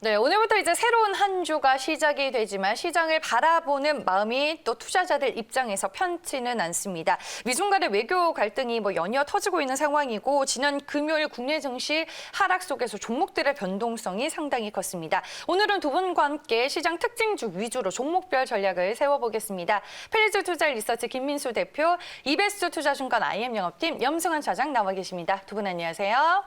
네, 오늘부터 이제 새로운 한 주가 시작이 되지만 시장을 바라보는 마음이 또 투자자들 입장에서 편치는 않습니다. 미중 간의 외교 갈등이 연이어 터지고 있는 상황이고 지난 금요일 국내 증시 하락 속에서 종목들의 변동성이 상당히 컸습니다. 오늘은 두 분과 함께 시장 특징주 위주로 종목별 전략을 세워보겠습니다. 펠리즈 투자 리서치 김민수 대표, 이베스트 투자증권 IM 영업팀 염승환 차장 나와 계십니다. 두 분 안녕하세요.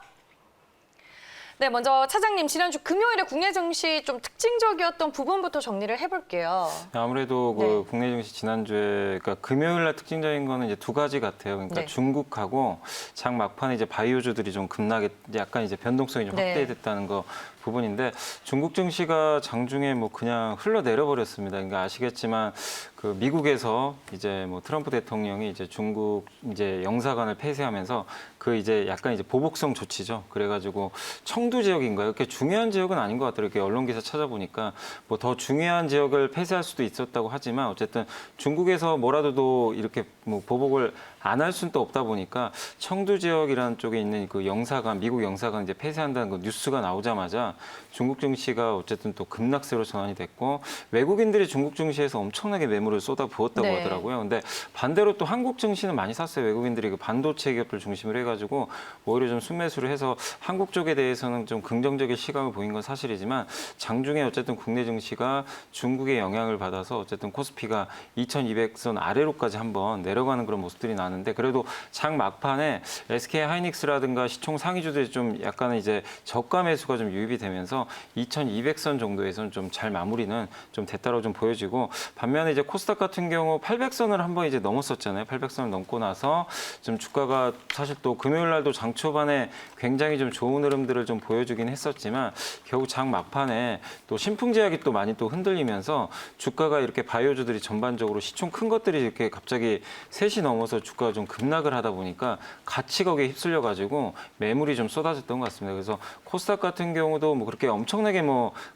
네, 먼저 차장님, 지난주 금요일에 국내 증시 좀 특징적이었던 부분부터 정리를 해볼게요. 아무래도 그 국내 증시 지난주에 그러니까 금요일 날 특징적인 거는 이제 두 가지 같아요. 그러니까 중국하고 장 막판에 이제 바이오주들이 좀 급락에 약간 이제 변동성이 좀 확대됐다는 거 부분인데 중국 증시가 장중에 그냥 흘러내려 버렸습니다. 그러니까 아시겠지만 그 미국에서 이제 트럼프 대통령이 이제 중국 이제 영사관을 폐쇄하면서 그 이제 약간 이제 보복성 조치죠. 그래가지고 청두 지역인가요? 그렇게 중요한 지역은 아닌 것 같더라고요. 이렇게 언론 기사 찾아보니까 더 중요한 지역을 폐쇄할 수도 있었다고 하지만 어쨌든 중국에서 뭐라도 이렇게 보복을 안 할 수는 또 없다 보니까 청두 지역이라는 쪽에 있는 그 영사관, 미국 영사관 이제 폐쇄한다는 그 뉴스가 나오자마자 중국 증시가 어쨌든 또 급락세로 전환이 됐고 외국인들이 중국 증시에서 엄청나게 매물을 쏟아부었다고 하더라고요. 근데 반대로 또 한국 증시는 많이 샀어요. 외국인들이 그 반도체 기업들 중심으로 해가지고 오히려 좀 순매수를 해서 한국 쪽에 대해서는 좀 긍정적인 시각을 보인 건 사실이지만 장중에 어쨌든 국내 증시가 중국의 영향을 받아서 어쨌든 코스피가 2200선 아래로까지 한번 내려가는 그런 모습들이 나는데 그래도 장 막판에 SK 하이닉스라든가 시총 상위주들이 좀 약간은 이제 저가 매수가 좀 유입이 되면서 2200선 정도에서는 좀 잘 마무리는 좀 됐다고 좀 보여지고 반면에 이제 코스닥 같은 경우 800선을 한번 이제 넘었었잖아요. 800선을 넘고 나서 좀 주가가 사실 또 금요일 날도 장 초반에 굉장히 좀 좋은 흐름들을 좀 보여주긴 했었지만 결국 장 막판에 또 신풍제약이 또 많이 또 흔들리면서 주가가 이렇게 바이오주들이 전반적으로 시총 큰 것들이 이렇게 갑자기 3시 넘어서 주가가 좀 급락을 하다 보니까 같이 거기에 휩쓸려 가지고 매물이 좀 쏟아졌던 것 같습니다. 그래서 코스닥 같은 경우도 그렇게 엄청나게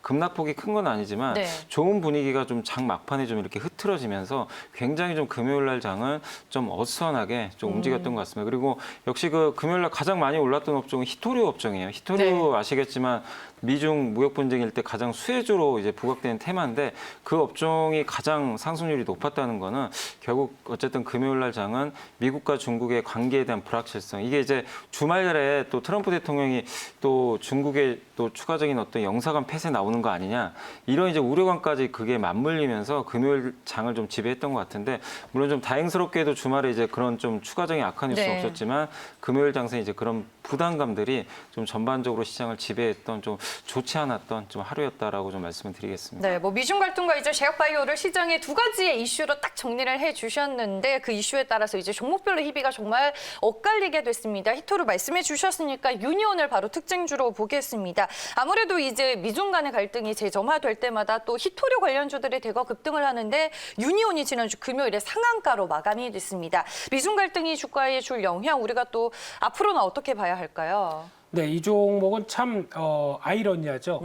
급락폭이 큰 건 아니지만 좋은 분위기가 좀 장 막판에 좀 이렇게 흐트러지면서 굉장히 좀 금요일 날 장은 좀 어수선하게 좀 움직였던 것 같습니다. 그리고 역시 그 금요일 날 가장 많이 올랐던 업종은 히토류 업종이에요. 히토류 아시겠지만 미중 무역 분쟁일 때 가장 수혜주로 이제 부각되는 테마인데 그 업종이 가장 상승률이 높았다는 거는 결국 어쨌든 금요일 날 장은 미국과 중국의 관계에 대한 불확실성 이게 이제 주말에 또 트럼프 대통령이 또 중국의 또 추가적인 어떤 영사관 폐쇄 나오는 거 아니냐 이런 이제 우려감까지 그게 맞물리면서 금요일 장을 좀 지배했던 것 같은데 물론 좀 다행스럽게도 주말에 이제 그런 좀 추가적인 악한 뉴스는 없었지만 금요일 장세 이제 그런 부담감들이 좀 전반적으로 시장을 지배했던 좀 좋지 않았던 좀 하루였다라고 좀 말씀을 드리겠습니다. 네, 미중 갈등과 이제 제약바이오를 시장의 두 가지의 이슈로 딱 정리를 해주셨는데 그 이슈에 따라서 이제 종목별로 희비가 정말 엇갈리게 됐습니다. 히토류 말씀해 주셨으니까 유니온을 바로 특징주로 보겠습니다. 아무래도 이제 미중 간의 갈등이 재점화될 때마다 또 히토류 관련주들이 대거 급등을 하는데 유니온이 지난주 금요일에 상한가로 마감이 됐습니다. 미중 갈등이 주가에 줄 영향 우리가 또 앞으로는 어떻게 봐야 할까요? 네, 이 종목은 참 아이러니하죠.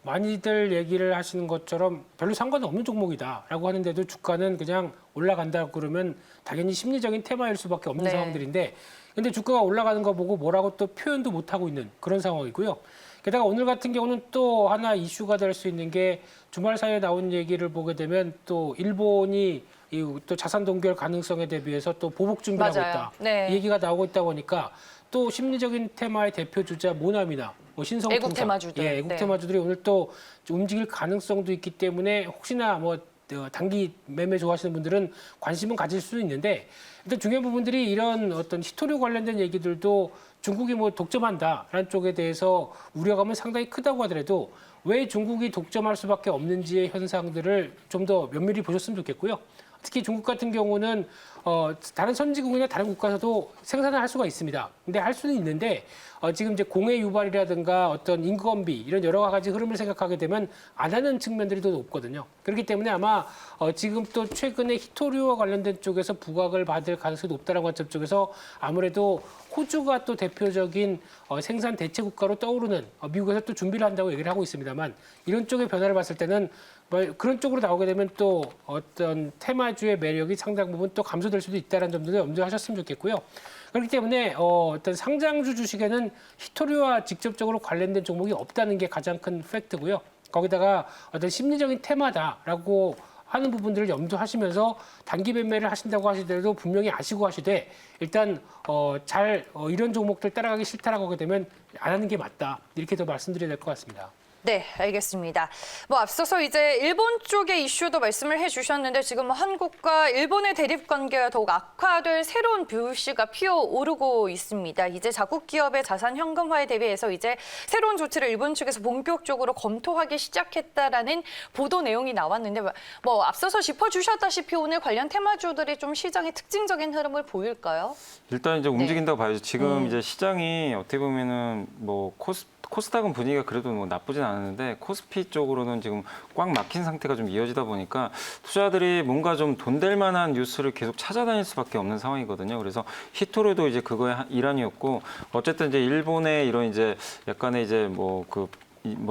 많이들 얘기를 하시는 것처럼 별로 상관이 없는 종목이다라고 하는데도 주가는 그냥 올라간다고 그러면 당연히 심리적인 테마일 수밖에 없는 상황들인데 근데 주가가 올라가는 거 보고 뭐라고 또 표현도 못하고 있는 그런 상황이고요. 게다가 오늘 같은 경우는 또 하나 이슈가 될 수 있는 게 주말 사이에 나온 얘기를 보게 되면 또 일본이 또 자산 동결 가능성에 대비해서 또 보복 준비를 하고 있다. 이 얘기가 나오고 있다 보니까 또 심리적인 테마의 대표 주자 모나미나 신성통상, 애국 테마주들, 애국 테마주들이 오늘 또 움직일 가능성도 있기 때문에 혹시나 단기 매매 좋아하시는 분들은 관심은 가질 수는 있는데 일단 중요한 부분들이 이런 어떤 히토류 관련된 얘기들도 중국이 독점한다라는 쪽에 대해서 우려감은 상당히 크다고 하더라도 왜 중국이 독점할 수밖에 없는지의 현상들을 좀 더 면밀히 보셨으면 좋겠고요. 특히 중국 같은 경우는 다른 선진국이나 다른 국가에서도 생산을 할 수가 있습니다. 근데 할 수는 있는데 지금 이제 공해 유발이라든가 어떤 인건비 이런 여러 가지 흐름을 생각하게 되면 안 하는 측면들이 더 높거든요. 그렇기 때문에 아마 지금 또 최근에 히토류와 관련된 쪽에서 부각을 받을 가능성이 높다는 관점 쪽에서 아무래도 호주가 또 대표적인 생산 대체 국가로 떠오르는 미국에서 또 준비를 한다고 얘기를 하고 있습니다만 이런 쪽의 변화를 봤을 때는 뭐 그런 쪽으로 나오게 되면 또 어떤 테마주의 매력이 상당 부분 또 감소될 수도 있다는 점도 염두하셨으면 좋겠고요. 그렇기 때문에 어떤 상장주 주식에는 히토리와 직접적으로 관련된 종목이 없다는 게 가장 큰 팩트고요. 거기다가 어떤 심리적인 테마다라고 하는 부분들을 염두하시면서 단기 매매를 하신다고 하시더라도 분명히 아시고 하시되 일단 이런 종목들 따라가기 싫다라고 하게 되면 안 하는 게 맞다. 이렇게 더 말씀드려야 될 것 같습니다. 네, 알겠습니다. 뭐 앞서서 이제 일본 쪽의 이슈도 말씀을 해주셨는데 지금 뭐 한국과 일본의 대립 관계가 더욱 악화될 새로운 불씨가 피어오르고 있습니다. 이제 자국 기업의 자산 현금화에 대비해서 이제 새로운 조치를 일본 측에서 본격적으로 검토하기 시작했다라는 보도 내용이 나왔는데 뭐 앞서서 짚어주셨다시피 오늘 관련 테마주들이 좀 시장의 특징적인 흐름을 보일까요? 일단 이제 움직인다고 봐야죠. 지금 이제 시장이 어떻게 보면은 뭐 코스닥은 분위기가 그래도 뭐 나쁘진 않았는데 코스피 쪽으로는 지금 꽉 막힌 상태가 좀 이어지다 보니까 투자들이 뭔가 좀 돈 될 만한 뉴스를 계속 찾아다닐 수밖에 없는 상황이거든요. 그래서 히토리도 이제 그거의 일환이었고 어쨌든 이제 일본의 이런 이제 약간의 이제 뭐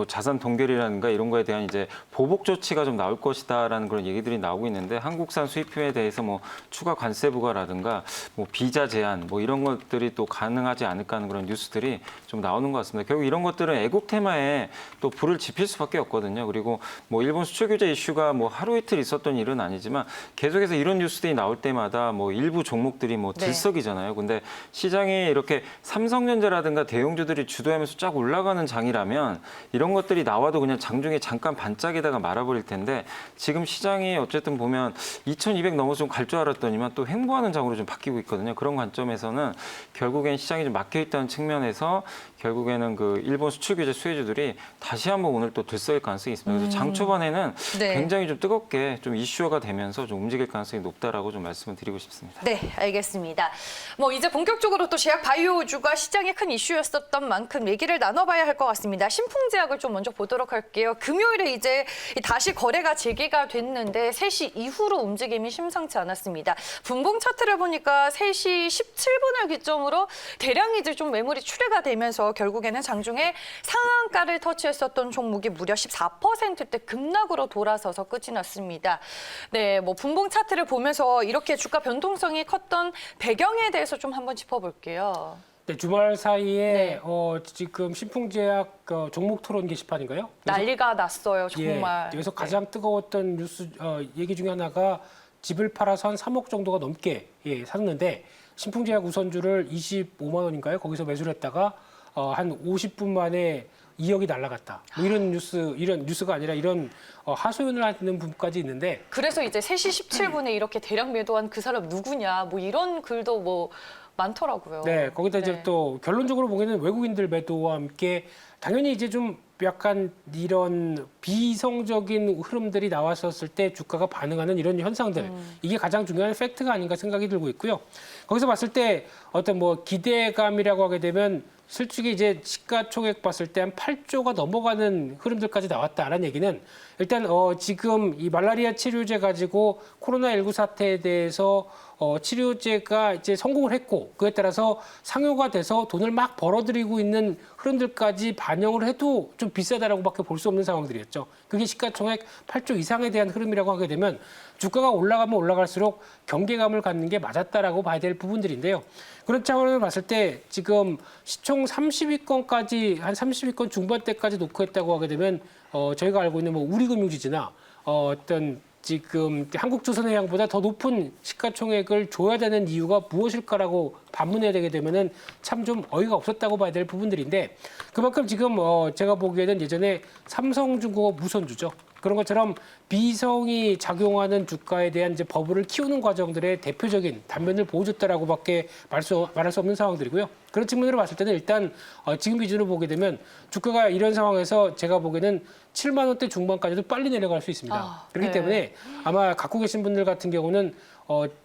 자산 동결이라든가 이런 거에 대한 이제 보복 조치가 좀 나올 것이다라는 그런 얘기들이 나오고 있는데 한국산 수입품에 대해서 뭐 추가 관세 부과라든가 뭐 비자 제한 뭐 이런 것들이 또 가능하지 않을까 하는 그런 뉴스들이 좀 나오는 것 같습니다. 결국 이런 것들은 애국 테마에 또 불을 지필 수밖에 없거든요. 그리고 뭐 일본 수출 규제 이슈가 뭐 하루 이틀 있었던 일은 아니지만 계속해서 이런 뉴스들이 나올 때마다 뭐 일부 종목들이 뭐 들썩이잖아요. 근데 시장이 이렇게 삼성전자라든가 대형주들이 주도하면서 쫙 올라가는 장이라면 이런 것들이 나와도 그냥 장중에 잠깐 반짝이다가 말아버릴 텐데 지금 시장이 어쨌든 보면 2200 넘어서 좀 갈 줄 알았더니만 또 횡보하는 장으로 좀 바뀌고 있거든요. 그런 관점에서는 결국엔 시장이 좀 막혀 있다는 측면에서 결국에는 그 일본 수출 규제 수혜주들이 다시 한번 오늘 또 들썩일 가능성이 있습니다. 그래서 장 초반에는 굉장히 좀 뜨겁게 좀 이슈화가 되면서 좀 움직일 가능성이 높다라고 좀 말씀을 드리고 싶습니다. 네, 알겠습니다. 뭐 이제 본격적으로 또 제약 바이오주가 시장의 큰 이슈였었던 만큼 얘기를 나눠봐야 할 것 같습니다. 신풍제약을 좀 먼저 보도록 할게요. 금요일에 이제 다시 거래가 재개가 됐는데 3시 이후로 움직임이 심상치 않았습니다. 분봉 차트를 보니까 3시 17분을 기점으로 대량 이제 좀 매물이 출회가 되면서 결국에는 장중에 상한가를 터치했었던 종목이 무려 14%대 급락으로 돌아서서 끝이 났습니다. 네, 뭐 분봉 차트를 보면서 이렇게 주가 변동성이 컸던 배경에 대해서 좀 한번 짚어볼게요. 네, 주말 사이에 지금 신풍제약 종목 토론 게시판인가요? 난리가 났어요, 정말. 예, 여기서 가장 뜨거웠던 뉴스 얘기 중에 하나가 집을 팔아서 한 3억 정도가 넘게 샀는데 신풍제약 우선주를 25만 원인가요? 거기서 매수를 했다가 한 50분 만에 2억이 날아갔다. 뭐 이런 뉴스가 아니라 이런 하소연을 하는 분까지 있는데 그래서 이제 3시 17분에 이렇게 대량 매도한 그 사람 누구냐 뭐 이런 글도 뭐 많더라고요. 네, 거기다 이제 또 결론적으로 보기에는 외국인들 매도와 함께 당연히 이제 좀 약간 이런 비이성적인 흐름들이 나왔었을 때 주가가 반응하는 이런 현상들 이게 가장 중요한 팩트가 아닌가 생각이 들고 있고요. 거기서 봤을 때 어떤 뭐 기대감이라고 하게 되면 솔직히 이제 시가총액 봤을 때 한 8조가 넘어가는 흐름들까지 나왔다라는 얘기는 일단 지금 이 말라리아 치료제 가지고 코로나19 사태에 대해서 치료제가 이제 성공을 했고 그에 따라서 상용화 돼서 돈을 막 벌어들이고 있는 흐름들까지 반영을 해도 좀 비싸다라고밖에 볼 수 없는 상황들이었죠. 그게 시가총액 8조 이상에 대한 흐름이라고 하게 되면 주가가 올라가면 올라갈수록 경계감을 갖는 게 맞았다라고 봐야 될 부분들인데요. 그런 차원을 봤을 때 지금 시총 30위권까지 한 30위권 중반대까지 놓고 했다고 하게 되면 저희가 알고 있는 뭐 우리금융지주나 어떤 지금 한국조선해양보다 더 높은 시가총액을 줘야 되는 이유가 무엇일까라고 반문해야 되게 되면은 참 좀 어이가 없었다고 봐야 될 부분들인데 그만큼 지금 제가 보기에는 예전에 삼성중공업 우선주죠. 그런 것처럼 비성이 작용하는 주가에 대한 이제 버블을 키우는 과정들의 대표적인 단면을 보여줬다라고밖에 말할 수 없는 상황들이고요. 그런 측면으로 봤을 때는 일단 지금 기준으로 보게 되면 주가가 이런 상황에서 제가 보기에는 7만 원대 중반까지도 빨리 내려갈 수 있습니다. 그렇기 때문에 아마 갖고 계신 분들 같은 경우는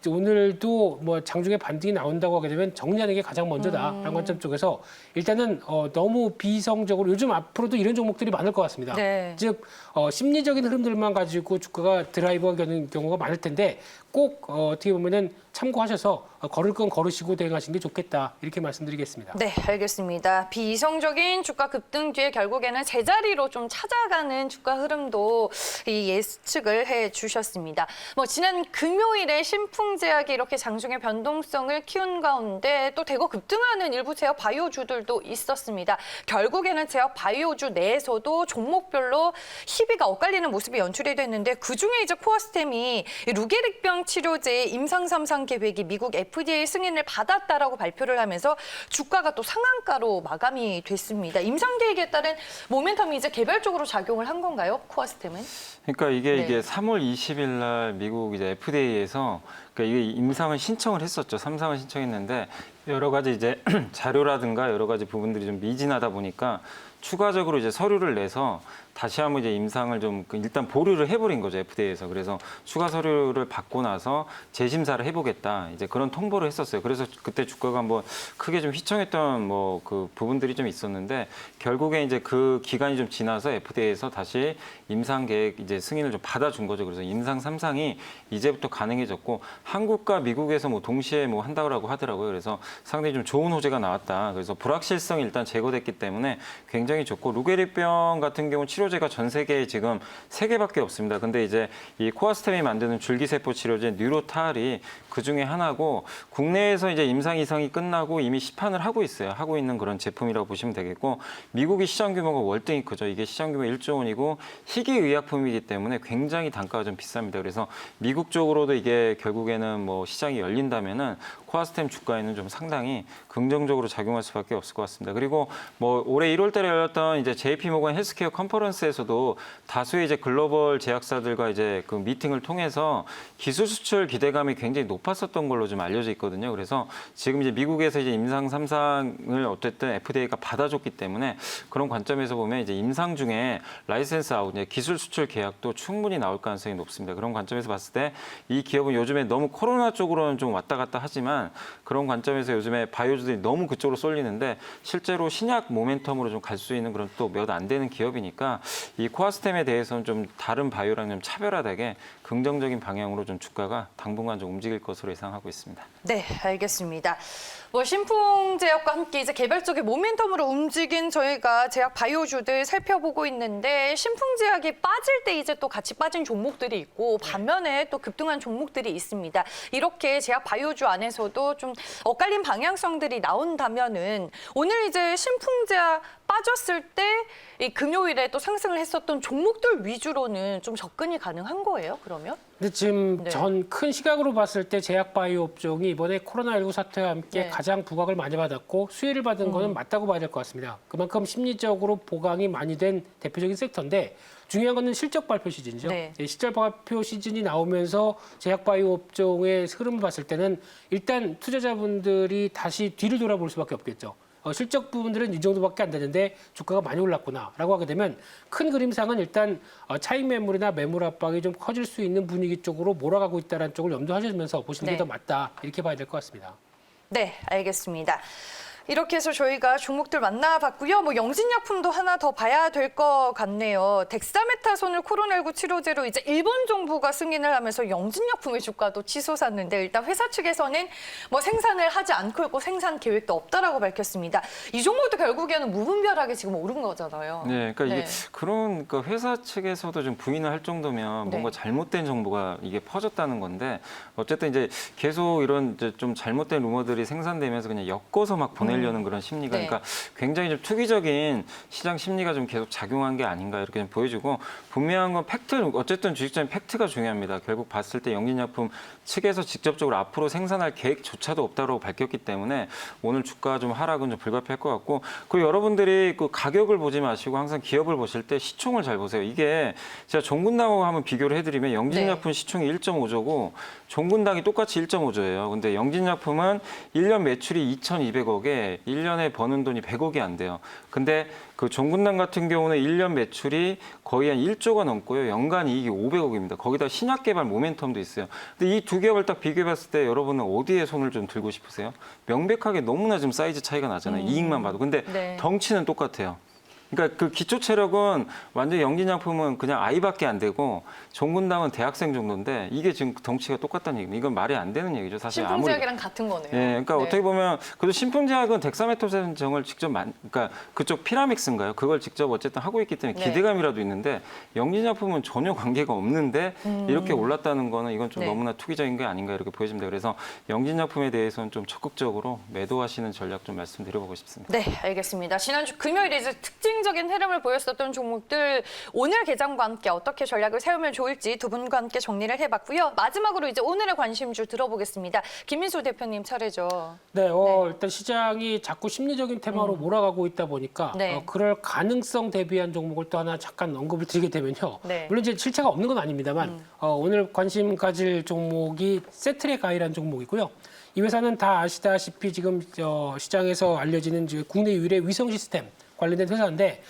오늘도 뭐 장중에 반등이 나온다고 하게 되면 정리하는 게 가장 먼저다라는 관점 쪽에서 일단은 너무 비이성적으로 요즘 앞으로도 이런 종목들이 많을 것 같습니다. 즉 심리적인 흐름들만 가지고 주가가 드라이버가 되는 경우가 많을 텐데 꼭 어떻게 보면은 참고하셔서 걸을 건 걸으시고 대응하시는 게 좋겠다 이렇게 말씀드리겠습니다. 네, 알겠습니다. 비이성적인 주가 급등 뒤에 결국에는 제자리로 좀 찾아가는 주가 흐름도 이 예측을 해주셨습니다. 뭐 지난 금요일에 신풍제약이 이렇게 장중에 변동성을 키운 가운데 또 대거 급등하는 일부 제약 바이오주들도 있었습니다. 결국에는 제약 바이오주 내에서도 종목별로 희비가 엇갈리는 모습이 연출이 됐는데 그중에 이제 코어스템이 루게릭병 치료제의 임상 3상 계획이 미국 FDA 승인을 받았다라고 발표를 하면서 주가가 또 상한가로 마감이 됐습니다. 임상 계획에 따른 모멘텀이 이제 개별적으로 작용을 한 건가요? 코어스템은? 그러니까 이게 네. 3월 20일 날 미국 이제 FDA에서 그러니까 이게 임상을 신청을 했었죠. 3상을 신청했는데 여러 가지 이제 자료라든가 여러 가지 부분들이 좀 미진하다 보니까 추가적으로 이제 서류를 내서 다시 한번 이제 임상을 좀 일단 보류를 해버린 거죠, FDA에서. 그래서 추가 서류를 받고 나서 재심사를 해보겠다. 이제 그런 통보를 했었어요. 그래서 그때 주가가 한번 크게 좀 휘청했던 뭐 그 부분들이 좀 있었는데 결국에 이제 그 기간이 좀 지나서 FDA에서 다시 임상 계획 이제 승인을 좀 받아준 거죠. 그래서 임상 3상이 이제부터 가능해졌고 한국과 미국에서 뭐 동시에 뭐 한다고 하더라고요. 그래서 상당히 좀 좋은 호재가 나왔다. 그래서 불확실성이 일단 제거됐기 때문에 굉장히 좋고 루게릭병 같은 경우 치료제가 전 세계에 지금 3개밖에 없습니다. 근데 이제 이 코아스템이 만드는 줄기세포 치료제 뉴로탈이 그 중에 하나고 국내에서 이제 임상 이상이 끝나고 이미 시판을 하고 있어요. 하고 있는 그런 제품이라고 보시면 되겠고 미국이 시장 규모가 월등히 크죠. 이게 시장 규모 1조 원이고 희귀의약품이기 때문에 굉장히 단가가 좀 비쌉니다. 그래서 미국 쪽으로도 이게 결국에는 뭐 시장이 열린다면은 코아스템 주가에는 좀 상당히 긍정적으로 작용할 수밖에 없을 것 같습니다. 그리고 뭐 올해 1월 달에 열렸던 이제 JP 모건 헬스케어 컨퍼런스에서도 다수의 이제 글로벌 제약사들과 이제 그 미팅을 통해서 기술 수출 기대감이 굉장히 높았었던 걸로 좀 알려져 있거든요. 그래서 지금 이제 미국에서 이제 임상 3상을 어쨌든 FDA가 받아줬기 때문에 그런 관점에서 보면 이제 임상 중에 라이센스 아웃, 이제 기술 수출 계약도 충분히 나올 가능성이 높습니다. 그런 관점에서 봤을 때 이 기업은 요즘에 너무 코로나 쪽으로는 좀 왔다 갔다 하지만 그런 관점에서 요즘에 바이오주들이 너무 그쪽으로 쏠리는데 실제로 신약 모멘텀으로 좀 갈 수 있는 그런 또 몇 안 되는 기업이니까 이 코아스템에 대해서는 좀 다른 바이오랑 좀 차별화되게 긍정적인 방향으로 좀 주가가 당분간 좀 움직일 것으로 예상하고 있습니다. 네, 알겠습니다. 뭐 신풍제약과 함께 이제 개별적인 모멘텀으로 움직인 저희가 제약 바이오주들 살펴보고 있는데 신풍제약이 빠질 때 이제 또 같이 빠진 종목들이 있고 반면에 또 급등한 종목들이 있습니다. 이렇게 제약 바이오주 안에서도 좀 엇갈린 방향성들이 나온다면은 오늘 이제 신풍제약 빠졌을 때 이 금요일에 또 상승을 했었던 종목들 위주로는 좀 접근이 가능한 거예요, 그러면? 근데 지금 네. 전 큰 시각으로 봤을 때 제약 바이오 업종이 이번에 코로나19 사태와 함께 네. 가장 부각을 많이 받았고 수혜를 받은 거는 맞다고 봐야 될 것 같습니다. 그만큼 심리적으로 보강이 많이 된 대표적인 섹터인데 중요한 거는 실적 발표 시즌이죠. 네. 실적 발표 시즌이 나오면서 제약 바이오 업종의 흐름을 봤을 때는 일단 투자자분들이 다시 뒤를 돌아볼 수밖에 없겠죠. 실적 부분들은 이 정도밖에 안 되는데 주가가 많이 올랐구나라고 하게 되면 큰 그림상은 일단 차익 매물이나 매물 압박이 좀 커질 수 있는 분위기 쪽으로 몰아가고 있다는 쪽을 염두하시면서 보시는 게 네. 더 맞다 이렇게 봐야 될 것 같습니다. 네, 알겠습니다. 이렇게 해서 저희가 종목들 만나봤고요. 뭐 영진약품도 하나 더 봐야 될 것 같네요. 덱사메타손을 코로나19 치료제로 이제 일본 정부가 승인을 하면서 영진약품의 주가도 치솟았는데 일단 회사 측에서는 뭐 생산을 하지 않고 있고 생산 계획도 없다라고 밝혔습니다. 이 종목도 결국에는 무분별하게 지금 오른 거잖아요. 네, 그러니까 네. 이게 그런 그러니까 회사 측에서도 좀 부인을 할 정도면 뭔가 네. 잘못된 정보가 이게 퍼졌다는 건데 어쨌든 이제 계속 이런 이제 좀 잘못된 루머들이 생산되면서 그냥 엮어서 막 보내려는 그런 심리가 네. 그러니까 굉장히 좀 투기적인 시장 심리가 좀 계속 작용한 게 아닌가 이렇게 좀 보여지고 분명한 건 팩트 어쨌든 주식적인 팩트가 중요합니다. 결국 봤을 때 영진약품 측에서 직접적으로 앞으로 생산할 계획조차도 없다고 밝혔기 때문에 오늘 주가 좀 하락은 좀 불가피할 것 같고 그리고 여러분들이 그 가격을 보지 마시고 항상 기업을 보실 때 시총을 잘 보세요. 이게 제가 종군당하고 한번 비교를 해드리면 영진약품 시총이 1.5조고 종군당이 똑같이 1.5조예요. 근데 영진약품은 1년 매출이 2,200억에 1년에 버는 돈이 100억이 안 돼요. 근데 그 종군당 같은 경우는 1년 매출이 거의 한 1조가 넘고요. 연간 이익이 500억입니다. 거기다 신약 개발 모멘텀도 있어요. 근데 이 두 기업을 딱 비교해 봤을 때 여러분은 어디에 손을 좀 들고 싶으세요? 명백하게 너무나 좀 사이즈 차이가 나잖아요. 이익만 봐도. 근데 네. 덩치는 똑같아요. 그러니까 그 기초 체력은 완전 영진양품은 그냥 아이밖에 안 되고 종군당은 대학생 정도인데 이게 지금 덩치가 똑같다는 얘기입니다. 이건 말이 안 되는 얘기죠. 사실 신풍제약이랑 같은 거네요. 예, 그러니까 네. 어떻게 보면 그래도 신풍제약은 덱사메토젠정을 직접 그러니까 그쪽 피라믹스인가요? 그걸 직접 어쨌든 하고 있기 때문에 네. 기대감이라도 있는데 영진약품은 전혀 관계가 없는데 이렇게 올랐다는 거는 이건 좀 네. 너무나 투기적인 게 아닌가 이렇게 보여집니다. 그래서 영진약품에 대해서는 좀 적극적으로 매도하시는 전략 좀 말씀드려보고 싶습니다. 네, 알겠습니다. 지난주 금요일에 이제 특징적인 흐름을 보였었던 종목들 오늘 개장과 함께 어떻게 전략을 세우면 좋을지 두 분과 함께 정리를 해봤고요. 마지막으로 이제 오늘의 관심주 들어보겠습니다. 김민수 대표님 차례죠. 네, 일단 시장이 자꾸 심리적인 테마로 몰아가고 있다 보니까 네. 그럴 가능성 대비한 종목을 또 하나 잠깐 언급을 드리게 되면요. 네. 물론 이제 실체가 없는 건 아닙니다만 오늘 관심 가질 종목이 세트레가이라는 종목이고요. 이 회사는 다 아시다시피 지금 시장에서 알려지는 국내 유일의 위성 시스템 관련된 회사인데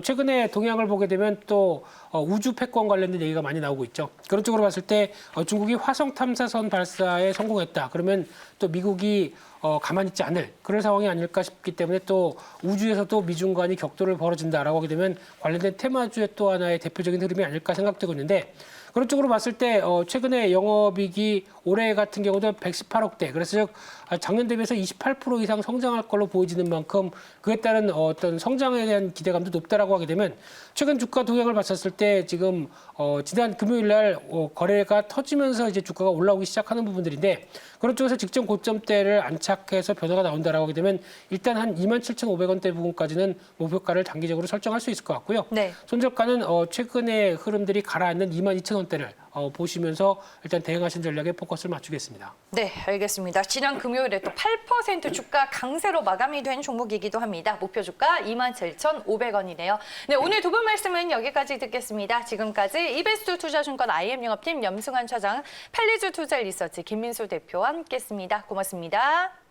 최근에 동향을 보게 되면 또 우주 패권 관련된 얘기가 많이 나오고 있죠. 그런 쪽으로 봤을 때 중국이 화성 탐사선 발사에 성공했다. 그러면 또 미국이 가만히 있지 않을 그런 상황이 아닐까 싶기 때문에 또 우주에서도 미중 간이 격돌을 벌어진다라고 하게 되면 관련된 테마주의 또 하나의 대표적인 흐름이 아닐까 생각되고 있는데 그런 쪽으로 봤을 때 최근에 영업이익이 올해 같은 경우도 118억대. 그래서 즉 작년 대비해서 28% 이상 성장할 걸로 보여지는 만큼 그에 따른 어떤 성장에 대한 기대감도 높다라고 하게 되면 최근 주가 동향을 봤었을 때 지금 지난 금요일 날 거래가 터지면서 이제 주가가 올라오기 시작하는 부분들인데 그런 쪽에서 직전 고점대를 안착해서 변화가 나온다라고 하게 되면 일단 한 27,500원대 부분까지는 목표가를 단기적으로 설정할 수 있을 것 같고요. 네. 손절가는 최근의 흐름들이 가라앉는 22,000원대를 보시면서 일단 대응하신 전략에 포커스를 맞추겠습니다. 네, 알겠습니다. 지난 금요일에 또 8% 주가 강세로 마감이 된 종목이기도 합니다. 목표 주가 27,500원이네요. 네, 오늘 두 분 말씀은 여기까지 듣겠습니다. 지금까지 이베스트 투자증권 IM 영업팀 염승환 차장, 팔리주 투자 리서치 김민수 대표와 함께했습니다. 고맙습니다.